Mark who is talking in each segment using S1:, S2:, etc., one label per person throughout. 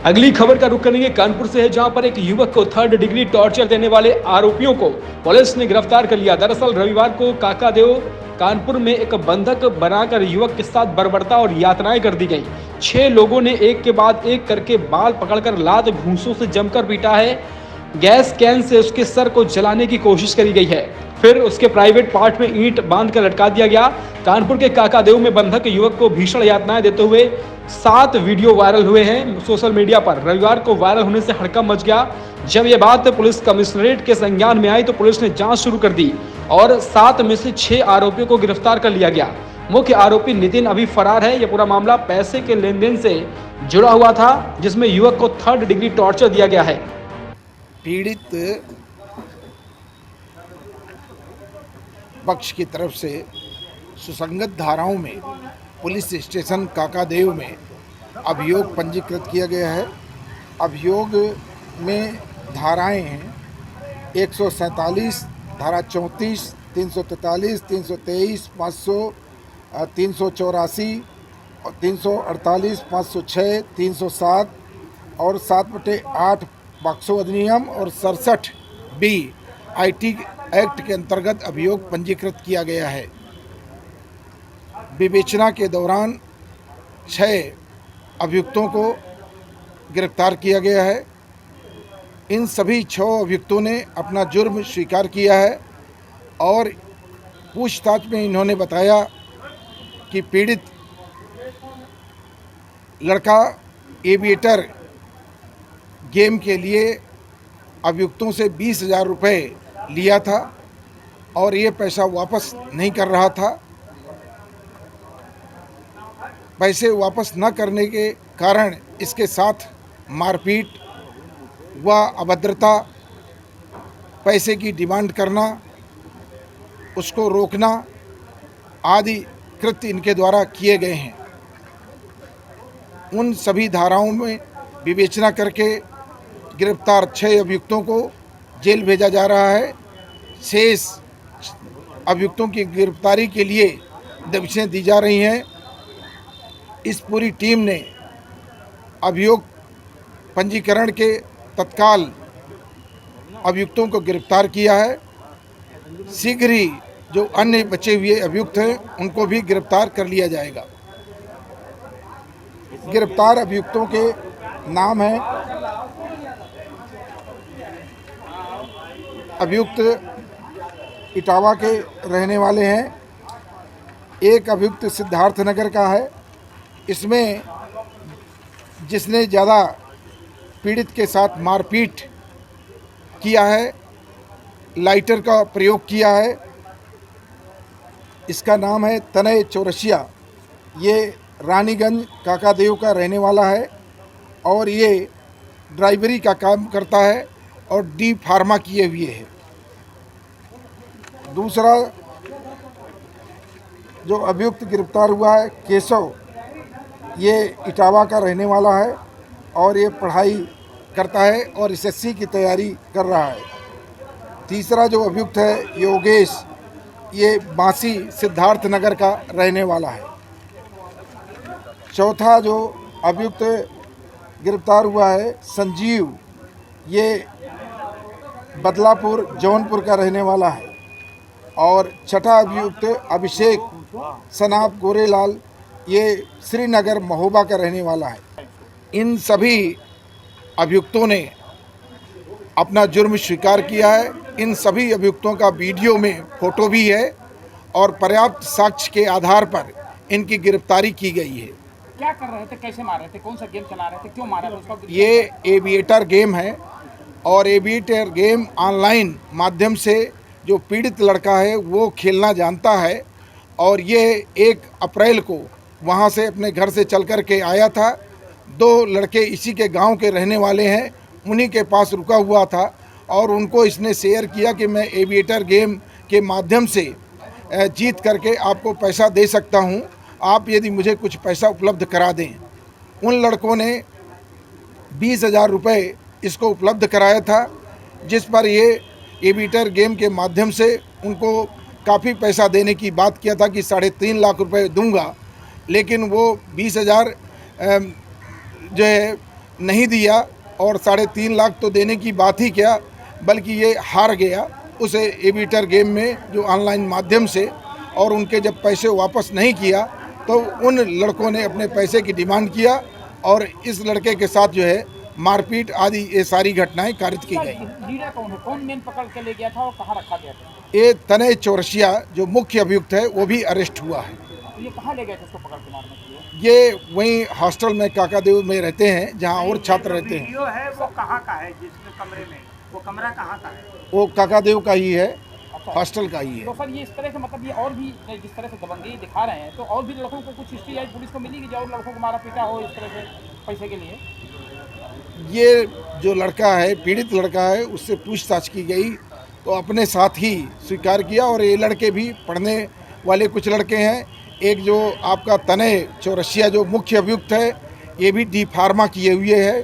S1: अगली खबर का रुख करेंगे कानपुर से है, जहां पर एक युवक को 3rd डिग्री टॉर्चर देने वाले आरोपियों को पुलिस ने गिरफ्तार कर लिया। दरअसल रविवार को काकादेव कानपुर में एक बंधक बनाकर युवक के साथ बर्बरता और यातनाएं कर दी गई। 6 लोगों ने एक के बाद एक करके बाल पकड़कर लात घूंसों से जमकर पीटा है। गैस कैन से उसके सर को जलाने की कोशिश करी गई है, फिर उसके प्राइवेट पार्ट में ईंट बांधकर लटका दिया गया। कानपुर के काकादेव में बंधक युवक को भीषण यातनाएं देते हुए 7 वीडियो वायरल हुए हैं सोशल मीडिया पर। रविवार को वायरल होने से हड़कंप मच गया। जब यह बात पुलिस कमिश्नरेट के संज्ञान में आई तो पुलिस ने जांच शुरू कर दी और 7 में से 6 आरोपियों को गिरफ्तार कर लिया गया। मुख्य आरोपी नितिन अभी फरार है। यह पूरा मामला पैसे के लेन देन से जुड़ा हुआ था, जिसमें युवक को 3rd डिग्री टॉर्चर दिया गया है।
S2: पीड़ित पक्ष की तरफ से सुसंगत धाराओं में पुलिस स्टेशन काकादेव में अभियोग पंजीकृत किया गया है। अभियोग में धाराएं हैं 147, धारा 34, 343, 323, 500, 384 और 348, 506, 307 और 7/8 पॉक्सो अधिनियम और 67 बी IT एक्ट के अंतर्गत अभियोग पंजीकृत किया गया है। विवेचना के दौरान 6 अभियुक्तों को गिरफ्तार किया गया है। इन सभी 6 अभियुक्तों ने अपना जुर्म स्वीकार किया है और पूछताछ में इन्होंने बताया कि पीड़ित लड़का एविएटर गेम के लिए अभियुक्तों से 20,000 रुपये लिया था और ये पैसा वापस नहीं कर रहा था। पैसे वापस न करने के कारण इसके साथ मारपीट व अभद्रता, पैसे की डिमांड करना, उसको रोकना आदि कृत्य इनके द्वारा किए गए हैं। उन सभी धाराओं में विवेचना करके गिरफ्तार 6 अभियुक्तों को जेल भेजा जा रहा है। शेष अभियुक्तों की गिरफ्तारी के लिए दबिशें दी जा रही हैं। इस पूरी टीम ने अभियोग पंजीकरण के तत्काल अभियुक्तों को गिरफ्तार किया है। शीघ्र ही जो अन्य बचे हुए अभियुक्त हैं उनको भी गिरफ्तार कर लिया जाएगा। गिरफ्तार अभियुक्तों के नाम हैं अभियुक्त इटावा के रहने वाले हैं, एक अभियुक्त सिद्धार्थ नगर का है। इसमें जिसने ज़्यादा पीड़ित के साथ मारपीट किया है, लाइटर का प्रयोग किया है, इसका नाम है तनय चौरसिया। ये रानीगंज काकादेव का रहने वाला है और ये ड्राइवरी का काम करता है और डी फार्मा किए हुए है। दूसरा जो अभियुक्त गिरफ्तार हुआ है केशव, ये इटावा का रहने वाला है और ये पढ़ाई करता है और SSC की तैयारी कर रहा है। तीसरा जो अभियुक्त है योगेश, ये बांसी सिद्धार्थ नगर का रहने वाला है। चौथा जो अभियुक्त गिरफ्तार हुआ है संजीव, ये बदलापुर जौनपुर का रहने वाला है। और छठा अभियुक्त अभिषेक सनाब गोरेलाल, ये श्रीनगर महोबा का रहने वाला है। इन सभी अभियुक्तों ने अपना जुर्म स्वीकार किया है। इन सभी अभियुक्तों का वीडियो में फ़ोटो भी है और पर्याप्त साक्ष्य के आधार पर इनकी गिरफ्तारी की गई है।
S3: क्या कर रहे थे, कैसे मार रहे थे, कौन सा गेम चला रहे थे, क्यों मारा था उसका?
S2: ये एविएटर गेम है और एविएटर गेम ऑनलाइन माध्यम से जो पीड़ित लड़का है वो खेलना जानता है और ये 1 अप्रैल को वहाँ से अपने घर से चल कर के आया था। 2 लड़के इसी के गांव के रहने वाले हैं, उन्हीं के पास रुका हुआ था और उनको इसने शेयर किया कि मैं एविएटर गेम के माध्यम से जीत करके आपको पैसा दे सकता हूँ, आप यदि मुझे कुछ पैसा उपलब्ध करा दें। उन लड़कों ने 20,000 रुपये इसको उपलब्ध कराया था, जिस पर ये एविएटर गेम के माध्यम से उनको काफ़ी पैसा देने की बात किया था कि 3.5 लाख रुपए दूंगा, लेकिन वो 20,000 जो है नहीं दिया और 3.5 लाख तो देने की बात ही क्या, बल्कि ये हार गया उस एविएटर गेम में जो ऑनलाइन माध्यम से, और उनके जब पैसे वापस नहीं किया तो उन लड़कों ने अपने पैसे की डिमांड किया और इस लड़के के साथ जो है मारपीट आदि ये सारी घटनाएं कारित की गई।
S3: लीडर कौन है, कौन मेन पकड़ के ले गया था और कहाँ रखा गया था?
S2: ये तनय चौरसिया जो मुख्य अभियुक्त है वो भी अरेस्ट हुआ है।
S3: तो ये कहाँ ले गए थे उसको पकड़ के मारने के लिए?
S2: ये वहीं हॉस्टल में काकादेव में रहते हैं जहां और छात्र रहते हैं।
S4: वीडियो है वो कहाँ का है, जिसमें कमरे में वो कमरा कहाँ का है?
S2: वो काकादेव का ही है,
S3: अच्छा।
S2: हॉस्टल का ही है।
S3: तो सर ये इस तरह से मतलब ये और भी जिस तरह से दबंगई दिखा रहे हैं, तो और भी लड़कों को कुछ हिस्ट्री आई पुलिस को मिली कि जो और लड़कों को मारा पीटा हो इस तरह से पैसे के लिए?
S2: ये जो लड़का है, पीड़ित लड़का है, उससे पूछताछ की गई तो अपने साथ ही स्वीकार किया। और ये लड़के भी पढ़ने वाले कुछ लड़के हैं। एक जो आपका तनय चौरसिया जो मुख्य अभियुक्त है, ये भी डी फार्मा किए हुए है,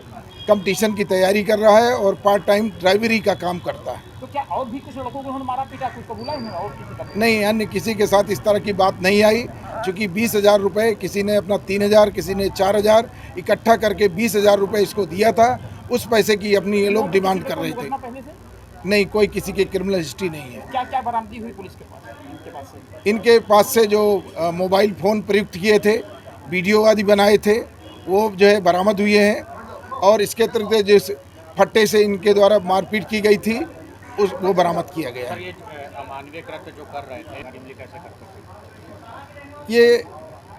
S2: कंपटीशन की तैयारी कर रहा है और पार्ट टाइम ड्राइवरी का काम करता है।
S3: तो क्या और भी कुछ लड़कों को उन्होंने मारा पीटा, कुछ कबूला है उन्होंने और किसी का?
S2: नहीं, अन्य किसी के साथ इस तरह की बात नहीं आई, क्योंकि 20,000 रुपये किसी ने अपना 3,000, किसी ने 4,000 इकट्ठा करके 20,000 रुपये इसको दिया था। उस पैसे की अपनी ये लोग डिमांड कर रहे थे।
S3: पहले से
S2: नहीं, कोई किसी की क्रिमिनल हिस्ट्री नहीं है।
S3: क्या क्या बरामदी हुई पुलिस के पास, इनके पास से?
S2: इनके पास से जो मोबाइल फ़ोन प्रयुक्त किए थे, वीडियो आदि बनाए थे, वो जो है बरामद हुए हैं। और इसके अतिरिक्त जिस फट्टे से इनके द्वारा मारपीट की गई थी वो बरामद किया गया है।
S4: ये अमानवीय कृत्य जो कर रहे थे कैसे कर सकते?
S2: ये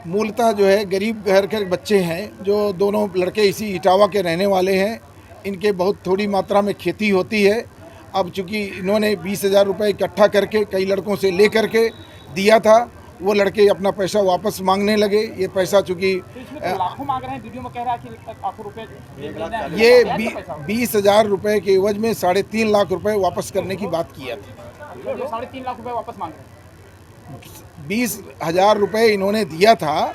S2: मूलतः जो है गरीब घर के बच्चे हैं, जो दोनों लड़के इसी इटावा के रहने वाले हैं। इनके बहुत थोड़ी मात्रा में खेती होती है। अब चूँकि इन्होंने 20,000 रुपये इकट्ठा करके कई लड़कों से ले करके दिया था, वो लड़के अपना पैसा वापस मांगने लगे। ये पैसा चूँकि
S3: तो इसमें तो लाखों मांग रहे हैं, वीडियो में कह रहा है कि लाखों रुपए देना है।
S2: ये
S3: क्या पैसा होगा?
S2: 20,000 रुपये के एवज में 3.5 लाख रुपए वापस करने की बात किया था।
S3: तो ये 3.5 लाख रुपए वापस मांग रहे हैं।
S2: 20,000 रुपये इन्होंने दिया था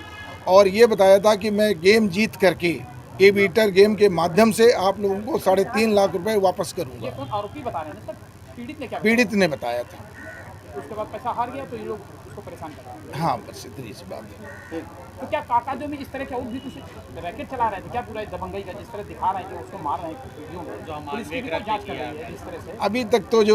S2: और ये बताया था कि मैं गेम जीत करके एविएटर गेम के माध्यम से आप लोगों को 3.5 लाख रुपए वापस
S3: ये
S2: करूंगा।
S3: कौन आरोपी बता रहे हैं सर? पीड़ित ने क्या बताया?
S2: पीड़ित ने बताया था।
S3: उसके बाद पैसा हार गया तो ये लोग उसको परेशान कर रहे हैं।
S2: हाँ, बस इतनी सी बात है।
S3: तो क्या काकादेव में इस तरह के और भी कुछ रैकेट चला रहे थे क्या, पूरा दबंगई का जिस तरह दिखा रहे हैं कि उसको मार रहे हैं वीडियो में? पुलिस की भी तो जांच कर रही है इस तरह से।
S2: अभी तक तो जो